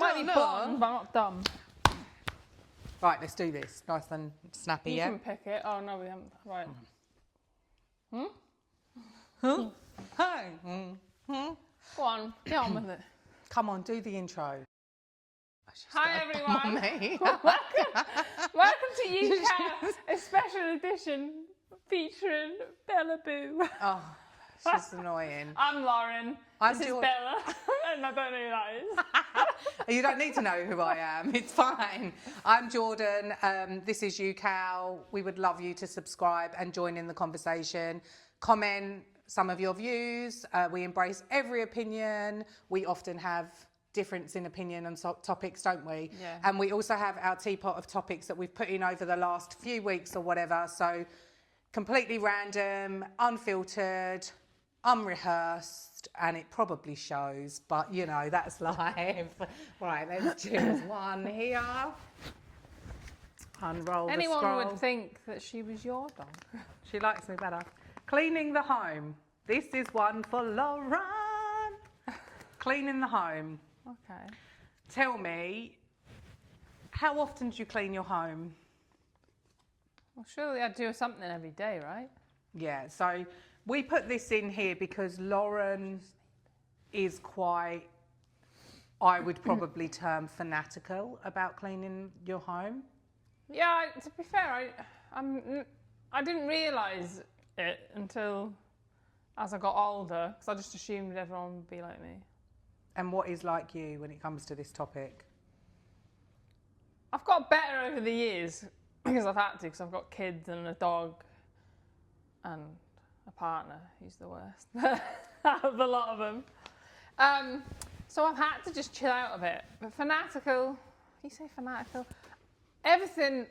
might be bottom, but I'm not dumb. Right, let's do this. Nice and snappy, You yeah? can pick it. Oh, no, we haven't. Right. Huh? Hi. Go on, get on with it. Come on, do the intro. Hi, Come on, everyone. mate. Welcome to ewecow, a special edition featuring Bella Boo. Oh, she's annoying. I'm Lauren. I'm This is Jordan. Bella, and I don't know who that is. You don't need to know who I am. It's fine. I'm Jordan. This is ewecow. We would love you to subscribe and join in the conversation. Comment some of your views. We embrace every opinion. We often have difference in opinion on topics, don't we? Yeah. And we also have our teapot of topics that we've put in over the last few weeks or whatever. So completely random, unfiltered, unrehearsed, and it probably shows, but you know, that's live. Right, let's choose one here. Unroll the Anyone scroll. would think that she was your dog. She likes me better. Cleaning the home. This is one for Lauren. Cleaning the home. Okay. Tell me, how often do you clean your home? Well, surely I'd do something every day, right? Yeah, so we put this in here because Lauren is quite, I would probably term fanatical about cleaning your home. Yeah, to be fair, I didn't realise it until as I got older, because I just assumed everyone would be like me. And what is like you when it comes to this topic? I've got better over the years because I've had to, because I've got kids and a dog and a partner who's the worst out of a lot of them. So I've had to just chill out a bit. But fanatical, you say fanatical, everything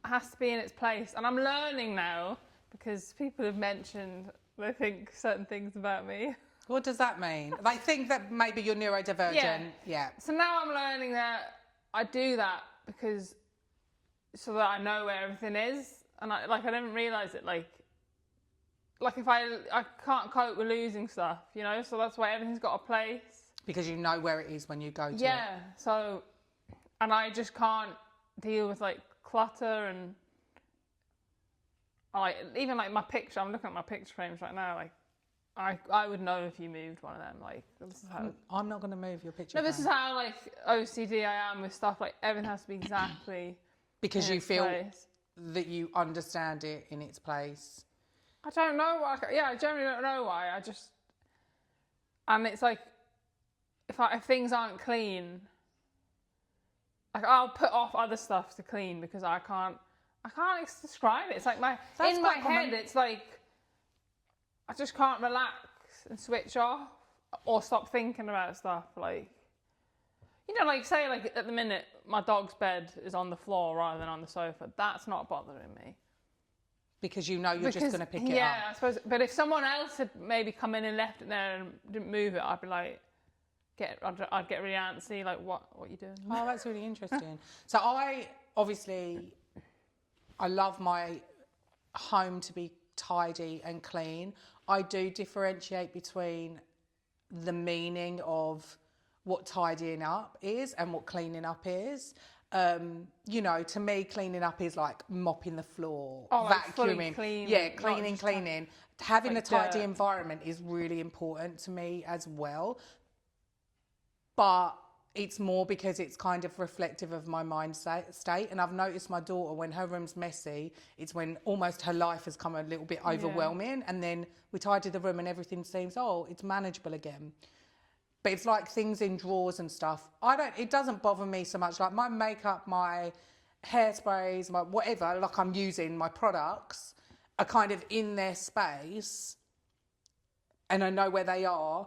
has to be in its place. And I'm learning now because people have mentioned they think certain things about me. What does that mean? They think that maybe you're neurodivergent. Yeah. So now I'm learning that I do that because so that I know where everything is, and I didn't realise it. Like if I can't cope with losing stuff, you know. So that's why everything's got a place. Because you know where it is when you go to it. Yeah. So, and I just can't deal with like clutter and even like my picture. I'm looking at my picture frames right now. Like I would know if you moved one of them. Like this is how. I'm not going to move your picture. No, this is how like OCD I am with stuff. Like everything has to be exactly. Because in you its feel place. that you understand it in its place. I don't know why. Yeah, I generally don't know why. And it's like if things aren't clean, like I'll put off other stuff to clean because I can't describe it. It's like in my head, it's like I just can't relax and switch off or stop thinking about stuff. Like, you know, like say like at the minute my dog's bed is on the floor rather than on the sofa. That's not bothering me. Because you know you're just going to pick it up. Yeah, I suppose. But if someone else had maybe come in and left it there and didn't move it, I'd be like, I'd get really antsy. Like, what are you doing? Oh, that's really interesting. So I love my home to be tidy and clean. I do differentiate between the meaning of what tidying up is and what cleaning up is. You know, to me, cleaning up is like mopping the floor, like fully vacuuming. clean, Yeah, cleaning. Having like a tidy dirt. environment is really important to me as well. But it's more because it's kind of reflective of my mind state. And I've noticed my daughter, when her room's messy, it's when almost her life has come a little bit overwhelming. And then we tidy the room and everything seems, it's manageable again. But it's like things in drawers and stuff. It doesn't bother me so much. Like my makeup, my hairsprays, my whatever, like I'm using, my products are kind of in their space and I know where they are,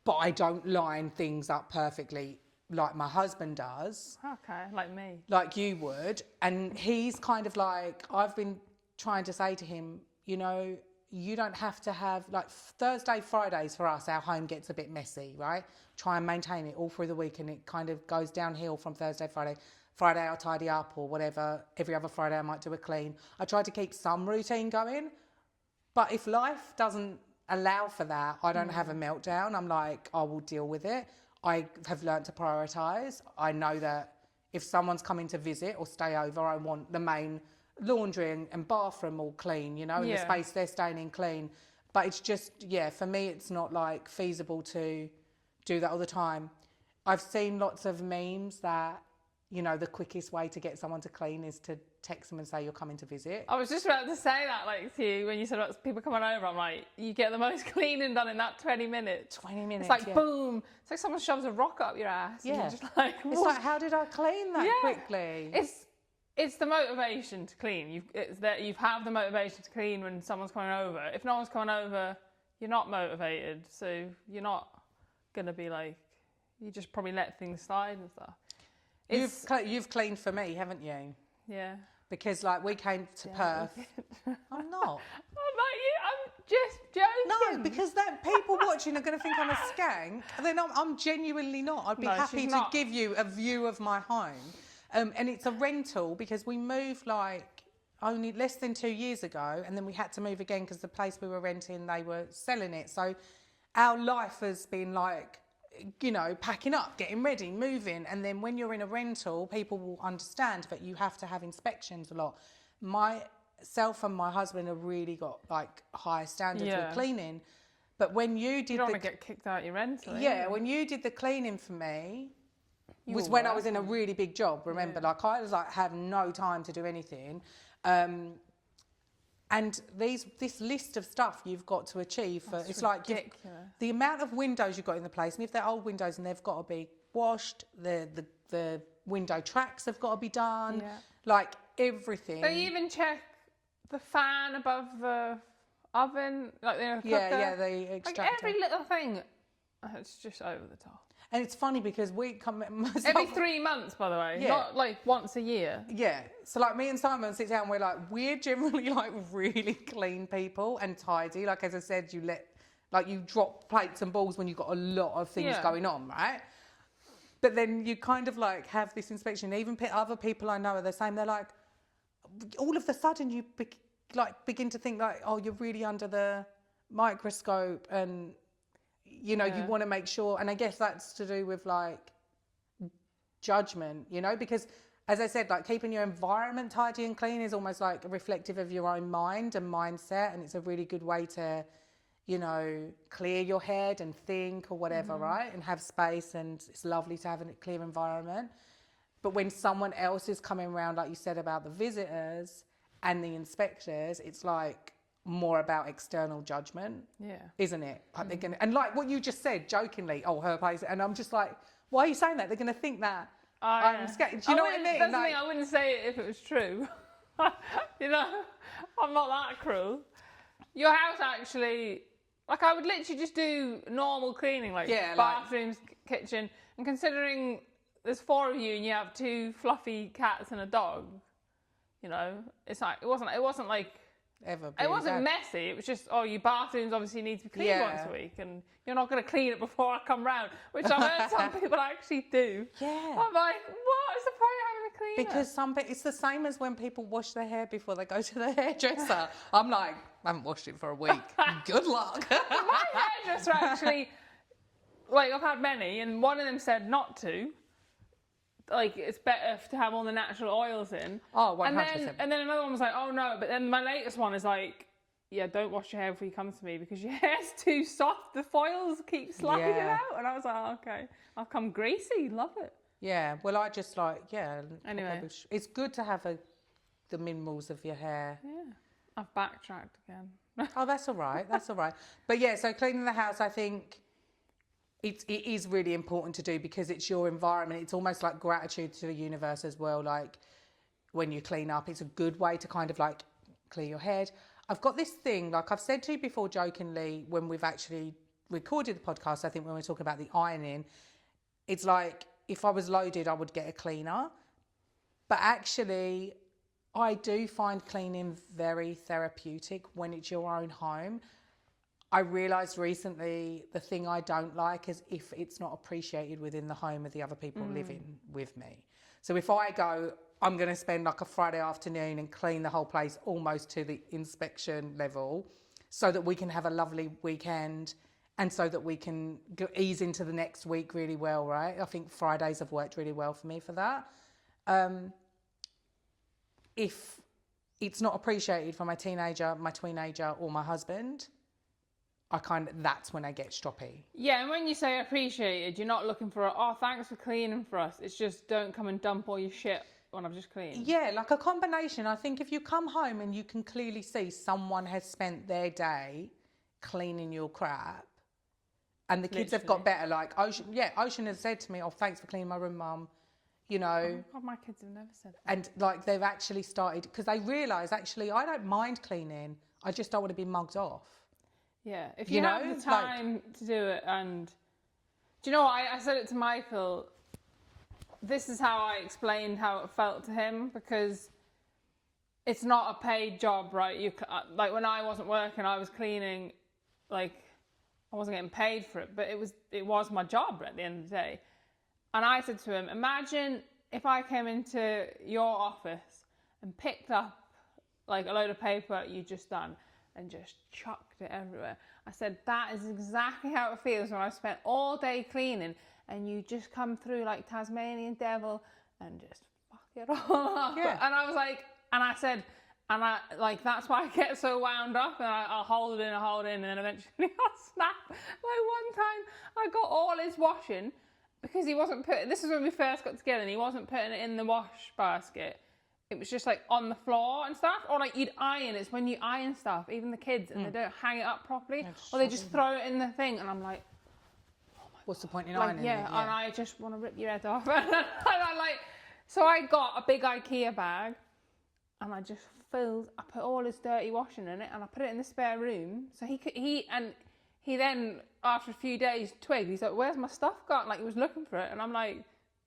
but I don't line things up perfectly like my husband does. Okay, like me. Like you would. And he's kind of like, I've been trying to say to him, you know, you don't have to have, like Thursday, Fridays for us, our home gets a bit messy, right? Try and maintain it all through the week and it kind of goes downhill from Thursday, Friday. Friday I'll tidy up or whatever. Every other Friday I might do a clean. I try to keep some routine going. But if life doesn't allow for that, I don't have a meltdown. I'm like, I will deal with it. I have learnt to prioritise. I know that if someone's coming to visit or stay over, I want the main laundry and bathroom all clean, you know, and the space they're staying in clean. But it's just, for me, it's not like feasible to do that all the time. I've seen lots of memes that, you know, the quickest way to get someone to clean is to text them and say you're coming to visit. I was just about to say that, like, to you when you said about people coming over. I'm like, you get the most cleaning done in that 20 minutes. 20 minutes. It's like boom. It's like someone shoves a rock up your ass. Yeah. And you're just like, it's like, how did I clean that quickly? It's the motivation to clean. You have the motivation to clean when someone's coming over. If no one's coming over, you're not motivated. So you're not gonna be like, you just probably let things slide and stuff. You've cleaned for me, haven't you? Yeah. Because like we came to Perth. I'm not. I'm just joking. No, because that people watching are going to think I'm a skank. Then I'm genuinely not. I'd be happy to give you a view of my home. And it's a rental because we moved like only less than 2 years ago, and then we had to move again because the place we were renting, they were selling it. So our life has been like, you know, packing up, getting ready, moving. And then when you're in a rental, people will understand that you have to have inspections a lot. Myself and my husband have really got like high standards with cleaning. But when you did you don't want to get kicked out your rental. Yeah, when you did the cleaning for me, was when I was in a really big job, remember? Like I was like, have no time to do anything. And this list of stuff you've got to achieve, it's like the amount of windows you've got in the place, and if they're old windows and they've got to be washed, the window tracks have got to be done, like everything. They even check the fan above the oven, like the cooker. The extractor. Like every little thing. It's just over the top. And it's funny because we come... Every 3 months, by the way. Not like once a year. Yeah. So like me and Simon sit down and we're generally like really clean people and tidy. Like as I said, you drop plates and balls when you've got a lot of things going on, right? But then you kind of like have this inspection. Even other people I know are the same. They're like, all of a sudden you begin to think like, oh, you're really under the microscope and... You know, you want to make sure, and I guess that's to do with like judgment, you know, because as I said, like keeping your environment tidy and clean is almost like reflective of your own mind and mindset, and it's a really good way to, you know, clear your head and think or whatever, right? And have space, and it's lovely to have a clear environment. But when someone else is coming around, like you said about the visitors and the inspectors, it's like more about external judgment, isn't it? Like they're gonna, and like what you just said jokingly, oh, her place, and I'm just like, why are you saying that? They're gonna think that I'm scared. Do you know what I mean? That's the thing, I wouldn't say it if it was true. You know, I'm not that cruel. Your house actually, like I would literally just do normal cleaning, like bathrooms, kitchen, and considering there's 4 of you and you have 2 fluffy cats and a dog, you know, it's like it wasn't like. It wasn't messy. It was just, your bathrooms obviously need to be cleaned once a week, and you're not going to clean it before I come round, which I've heard some people actually do. Yeah. I'm like, what is the point of having a cleaner? Because it's the same as when people wash their hair before they go to the hairdresser. I'm like, I haven't washed it for a week. Good luck. My hairdresser actually, like I've had many, and one of them said not to. Like it's better to have all the natural oils in. Oh, 100%. And then another one was like, oh no, but then my latest one is like, yeah, don't wash your hair before you come to me because your hair's too soft. The foils keep sliding out. And I was like, oh, okay, I've come greasy. Love it. Yeah, well, I just like, Anyway. It's good to have the minerals of your hair. Yeah, I've backtracked again. Oh, that's all right. That's all right. But yeah, so cleaning the house, I think... It is really important to do because it's your environment. It's almost like gratitude to the universe as well. Like when you clean up, it's a good way to kind of like clear your head. I've got this thing, like I've said to you before jokingly when we've actually recorded the podcast, I think when we're talking about the ironing, it's like if I was loaded, I would get a cleaner. But actually, I do find cleaning very therapeutic when it's your own home. I realised recently the thing I don't like is if it's not appreciated within the home of the other people living with me. So if I go, I'm going to spend like a Friday afternoon and clean the whole place almost to the inspection level so that we can have a lovely weekend and so that we can ease into the next week really well, right? I think Fridays have worked really well for me for that. If it's not appreciated from my teenager, my tweenager, or my husband, that's when I get stroppy. Yeah, and when you say appreciated, you're not looking for thanks for cleaning for us. It's just don't come and dump all your shit when I've just cleaned. Yeah, like a combination. I think if you come home and you can clearly see someone has spent their day cleaning your crap, and the kids have got better. Like Ocean has said to me, "Oh, thanks for cleaning my room, Mum." You know. Oh God, my kids have never said that. And like they've actually started because they realise actually I don't mind cleaning. I just don't want to be mugged off. Yeah, if you have the time to do it, and do you know what? I said it to Michael. This is how I explained how it felt to him, because it's not a paid job, right? Like when I wasn't working, I was cleaning, like I wasn't getting paid for it, but it was my job at the end of the day. And I said to him, imagine if I came into your office and picked up like a load of paper you'd just done and just chucked it everywhere. I said, that is exactly how it feels when I've spent all day cleaning and you just come through like Tasmanian devil and just fuck it all up. Yeah. And I was like, and I said, and I like, that's why I get so wound up, and I'll hold it in, and then eventually I'll snap. Like one time I got all his washing because he wasn't putting, this is when we first got together, and he wasn't putting it in the wash basket. It was just like on the floor and stuff, or like you'd iron. It's when you iron stuff, even the kids, and they don't hang it up properly, or they just throw it in the thing, and I'm like, what's the point in like, ironing? yeah, and I just want to rip your head off. And I like, so I got a big IKEA bag, and I just I put all his dirty washing in it, and I put it in the spare room. So he then, after a few days, twigged. He's like, where's my stuff gone? Like, he was looking for it, and I'm like,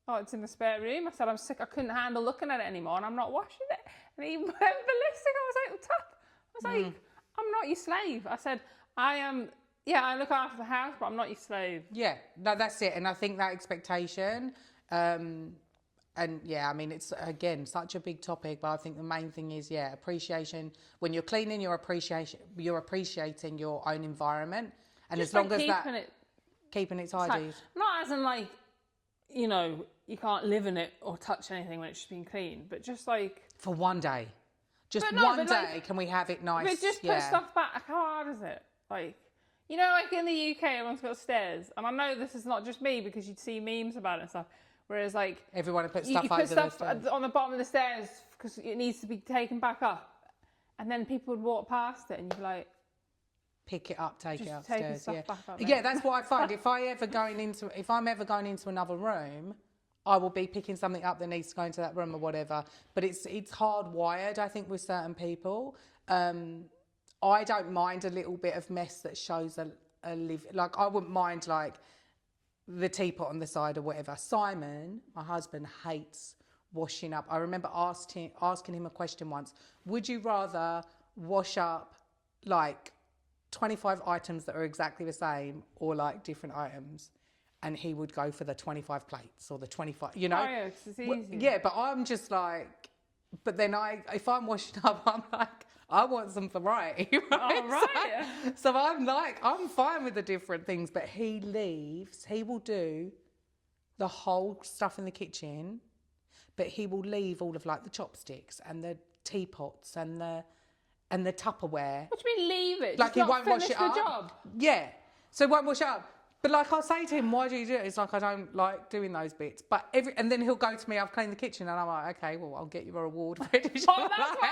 oh, it's in the spare room. I said, I'm sick. I couldn't handle looking at it anymore, and I'm not washing it. And he went ballistic. I was like, tough. I was like, I'm not your slave. I said, I look after the house, but I'm not your slave. Yeah, no, that's it. And I think that expectation, and yeah, I mean, it's again such a big topic, but I think the main thing is, appreciation. When you're cleaning, you're appreciating your own environment, and Just as long like as keeping it tidy. Not as in like, you know, you can't live in it or touch anything when it's just been cleaned, but just like for one day, one day, like, can we have it nice? But just put stuff back. Like, how hard is it? Like, you know, like in the UK, everyone's got stairs, and I know this is not just me because you'd see memes about it and stuff. Whereas, like, everyone would put stuff you over put stuff on the bottom of the stairs because it needs to be taken back up, and then people would walk past it, and you'd be like, pick it up, take it upstairs. Yeah, back up, yeah, that's what I find. If I'm ever going into another room, I will be picking something up that needs to go into that room or whatever. But it's hardwired, I think, with certain people. I don't mind a little bit of mess that shows a live. Like, I wouldn't mind like the teapot on the side or whatever. Simon, my husband, hates washing up. I remember asking him a question once. Would you rather wash up like 25 items that are exactly the same, or like different items? And he would go for the 25 plates or the 25, you know? oh yeah, 'cause it's easy. Yeah, but I'm just like, but then if I'm washing up, I'm like, I want some variety, right? Oh, right. So I'm like, I'm fine with the different things, but he will do the whole stuff in the kitchen, but he will leave all of like the chopsticks and the teapots and the Tupperware. What do you mean leave it? Like, Just he won't wash it up. Job? Yeah. So he won't wash it up. But like, I'll say to him, why do you do it? It's like, I don't like doing those bits. But and then he'll go to me, I've cleaned the kitchen, and I'm like, okay, well, I'll get you a reward for it. Oh, that's why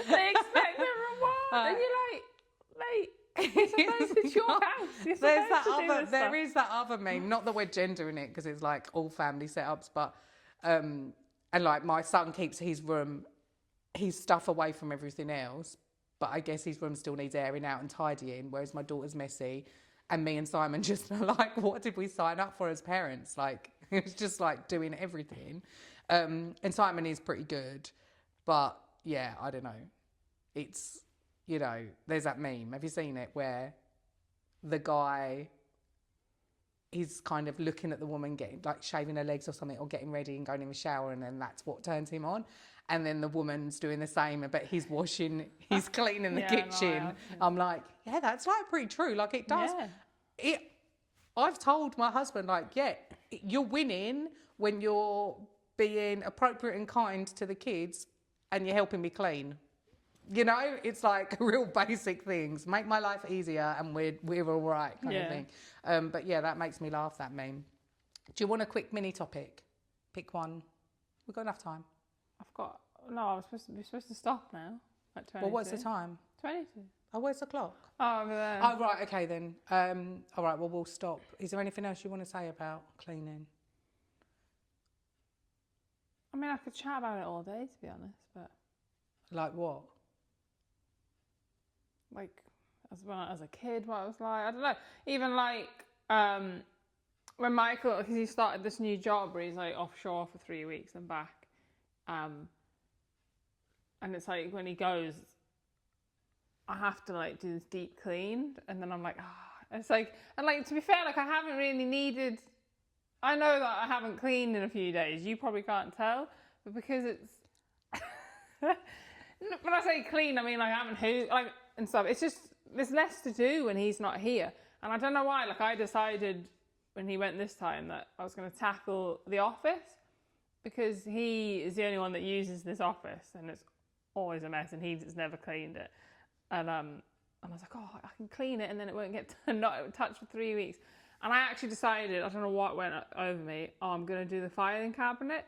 they expect a reward. And you're like, mate, you're supposed it's your house. There is that other meme. Not that we're gendering it, because it's like all family setups, but and like my son keeps his stuff away from everything else, but I guess his room still needs airing out and tidying, whereas my daughter's messy. And me and Simon just are like, what did we sign up for as parents? Like, it was just like doing everything. And Simon is pretty good, but yeah, I don't know. It's, you know, there's that meme. Have you seen it where the guy, he's kind of looking at the woman getting, like, shaving her legs or something, or getting ready and going in the shower, and then that's what turns him on. And then the woman's doing the same, but he's cleaning the kitchen. No, I'm like, yeah, that's like pretty true. Like, it does. Yeah. I've told my husband, like, yeah, you're winning when you're being appropriate and kind to the kids and you're helping me clean. You know, it's like real basic things. Make my life easier and we're all right kind of thing. But yeah, that makes me laugh, that meme. Do you want a quick mini topic? Pick one. We've got enough time. we're supposed to stop now at 22. Well, what's the time? 22. Oh, where's the clock? Oh, over there. Oh, right, okay then. All right, well, we'll stop. Is there anything else you want to say about cleaning? I mean, I could chat about it all day, to be honest, but... Like what? Like, as a kid, what it was like. I don't know. Even like, when Michael, because he started this new job where he's like offshore for 3 weeks and back. And it's like, when he goes... I have to like do this deep clean, and then I'm like, it's like, and like, to be fair, like I haven't really needed, I know that I haven't cleaned in a few days, you probably can't tell, but because it's, when I say clean, I mean like I haven't like, and stuff, it's just, there's less to do when he's not here, and I don't know why, like I decided when he went this time that I was going to tackle the office, because he is the only one that uses this office, and it's always a mess, and he's never cleaned it. And I was like, I can clean it and then it won't get not touched for 3 weeks. And I actually decided, I don't know what went over me, I'm going to do the filing cabinet.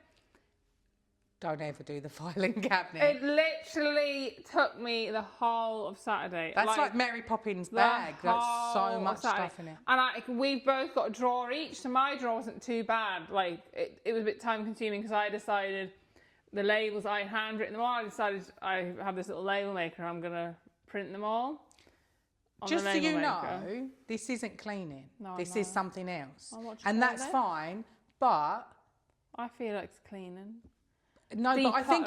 Don't ever do the filing cabinet. It literally took me the whole of Saturday. That's like Mary Poppins' bag. That's so much stuff in it. And we've both got a drawer each, so my drawer wasn't too bad. Like, it was a bit time consuming because I decided the labels, I had handwritten them all. I decided I have this little label maker, I'm going to print them all. Just so you know, this isn't cleaning. No, this is something else. And that's fine, but... I feel like it's cleaning. No, but I think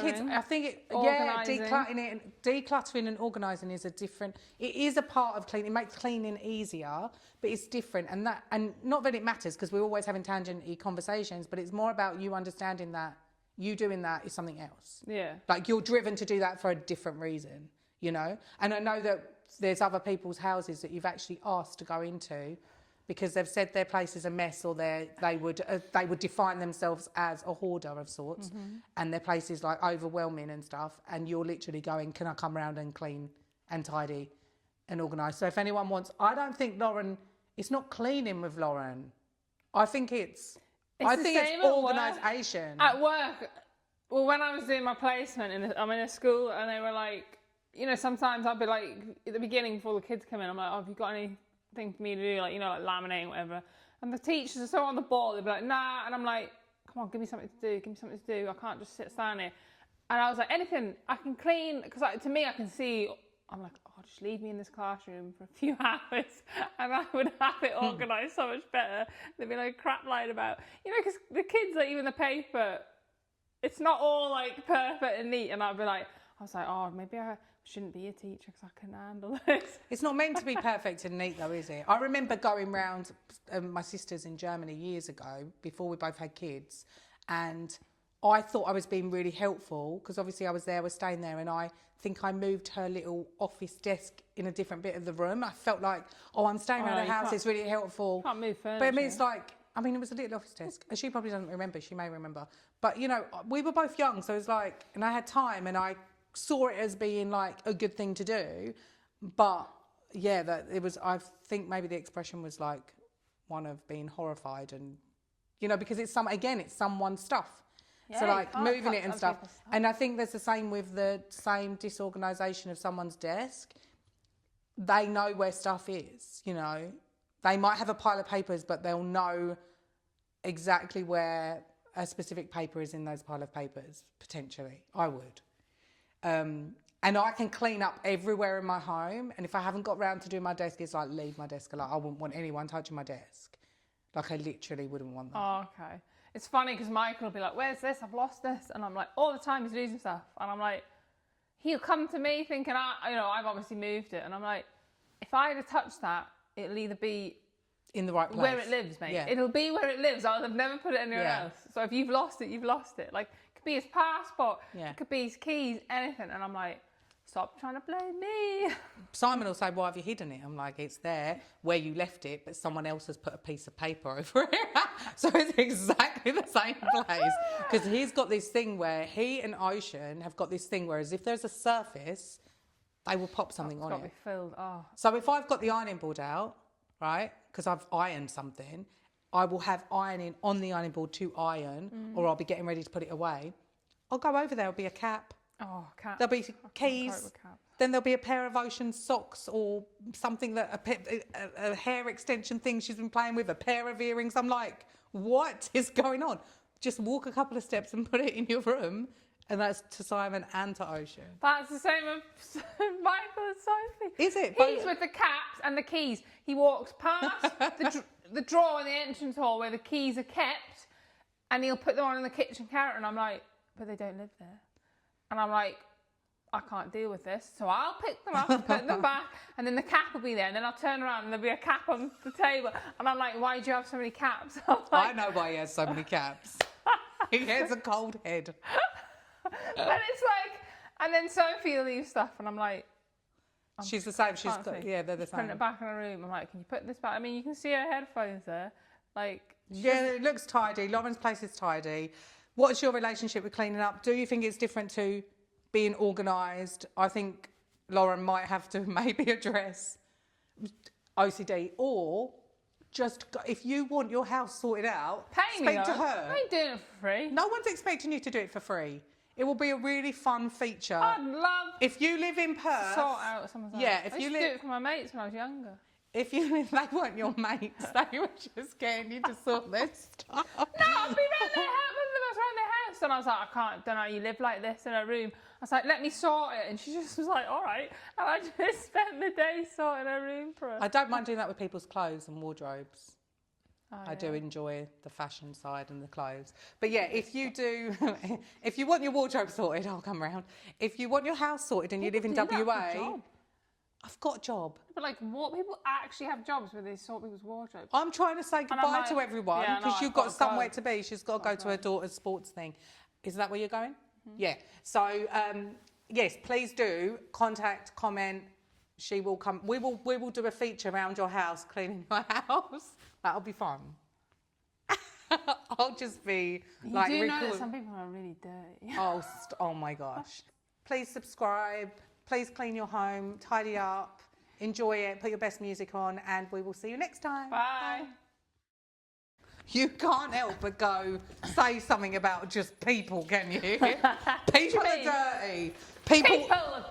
decluttering and organising is a different... It is a part of cleaning. It makes cleaning easier, but it's different. And not that it matters, because we're always having tangent-y conversations, but it's more about you understanding that you doing that is something else. Yeah. Like, you're driven to do that for a different reason. You know, and I know that there's other people's houses that you've actually asked to go into because they've said their place is a mess, or they would define themselves as a hoarder of sorts, and their place is like overwhelming and stuff, and you're literally going, can I come around and clean and tidy and organise? So if anyone wants, I don't think Lauren, it's not cleaning with Lauren. I think it's organisation. At work, well, when I was doing my placement, I'm in a school, and they were like, you know, sometimes I'll be like, at the beginning before the kids come in, I'm like, have you got anything for me to do? Like, you know, like laminating, whatever. And the teachers are so on the ball, they'll be like, nah. And I'm like, come on, give me something to do. I can't just stand here. And I was like, anything, I can clean. Because to me, I can see, I'm like, just leave me in this classroom for a few hours. And I would have it organised so much better. They'd be like crap lying about. You know, because the kids, like, even the paper, it's not all like perfect and neat. And I was like, maybe I shouldn't be a teacher because I can handle this. It's not meant to be perfect and neat though, is it? I remember going round my sisters in Germany years ago, before we both had kids, and I thought I was being really helpful because obviously I was staying there, and I think I moved her little office desk in a different bit of the room. I felt like, I'm staying around the house, it's really helpful. Can't move furniture. But I mean, it's like, it was a little office desk. And she probably doesn't remember, she may remember. But, you know, we were both young, so it was like, and I had time, and I saw it as being like a good thing to do. But yeah, I think maybe the expression was like one of being horrified, and, you know, because it's someone's stuff. Yeah, so like moving it and stuff. And I think there's the same with the same disorganisation of someone's desk. They know where stuff is, you know. They might have a pile of papers, but they'll know exactly where a specific paper is in those pile of papers, potentially. I would. And I can clean up everywhere in my home. And if I haven't got round to doing my desk, it's like, leave my desk alone. I wouldn't want anyone touching my desk. Like, I literally wouldn't want that. Oh, okay. It's funny because Michael will be like, where's this? I've lost this. And I'm like, all the time he's losing stuff. And I'm like, he'll come to me thinking, I've obviously moved it. And I'm like, if I had touched that, it'll either be in the right place. Where it lives, mate. Yeah. It'll be where it lives. I'll have never put it anywhere else. So if you've lost it, you've lost it. Like, it could be his passport. Yeah. It could be his keys, anything. And I'm like, Stop trying to blame me. Simon will say, why have you hidden it? I'm like, it's there where you left it, but someone else has put a piece of paper over it. So it's exactly the same place. Because he's got this thing where he and Ocean have got this thing where as if there's a surface, they will pop something on It's got it. to be filled. Oh. So if I've got the ironing board out, right, because I've ironed something, I will have ironing on the ironing board to iron, or I'll be getting ready to put it away. I'll go over there, there'll be a cap. Oh, cat. There'll be keys. Then there'll be a pair of Ocean socks or something that a hair extension thing she's been playing with, a pair of earrings. I'm like, what is going on? Just walk a couple of steps and put it in your room. And that's to Simon and to Ocean. That's the same with Michael and Sophie. Is it? He's with the caps and the keys. He walks past the drawer in the entrance hall where the keys are kept, and he'll put them on in the kitchen counter. And I'm like, but they don't live there. And I'm like, I can't deal with this. So I'll pick them up and put them back, and then the cap will be there. And then I'll turn around and there'll be a cap on the table. And I'm like, why do you have so many caps? I know why he has so many caps. He has a cold head. But it's like, and then Sophie will leave stuff, and I'm like, She's the same. She's got, yeah, they're the same. Putting it back in her room. I'm like, can you put this back? I mean, you can see her headphones there. Like, yeah, it looks tidy. Lauren's place is tidy. What's your relationship with cleaning up? Do you think it's different to being organised? I think Lauren might have to maybe address OCD, or just if you want your house sorted out, pay me. speak to her. I ain't doing it for free. No one's expecting you to do it for free. It will be a really fun feature. I'd love if you live in Perth. Sort out someone's house. Yeah, I used to do it for my mates when I was younger. If you live, they weren't your mates. They were just getting you to sort their stuff. No, I'd be around their house. One of us around their house, and I was like, I don't know, you live like this in a room. I was like, let me sort it, and she just was like, all right. And I just spent the day sorting her room for her. I don't mind doing that with people's clothes and wardrobes. Oh, I do enjoy the fashion side and the clothes. But yeah, if you do, if you want your wardrobe sorted, I'll come round. If you want your house sorted and you live in WA, I've got a job. But like, what people actually have jobs where they sort people's wardrobes? I'm trying to say goodbye to everyone because you've got somewhere to be. She's got to go to her daughter's sports thing. Is that where you're going? Mm-hmm. Yeah. So yes, please do contact, comment. She will come. We will do a feature around your house, cleaning your house. That'll be fun. I'll just be like. You do know that some people are really dirty. Oh my gosh! Please subscribe. Please clean your home, tidy up, enjoy it, put your best music on, and we will see you next time. Bye. You can't help but go say something about just people, can you? People are dirty. People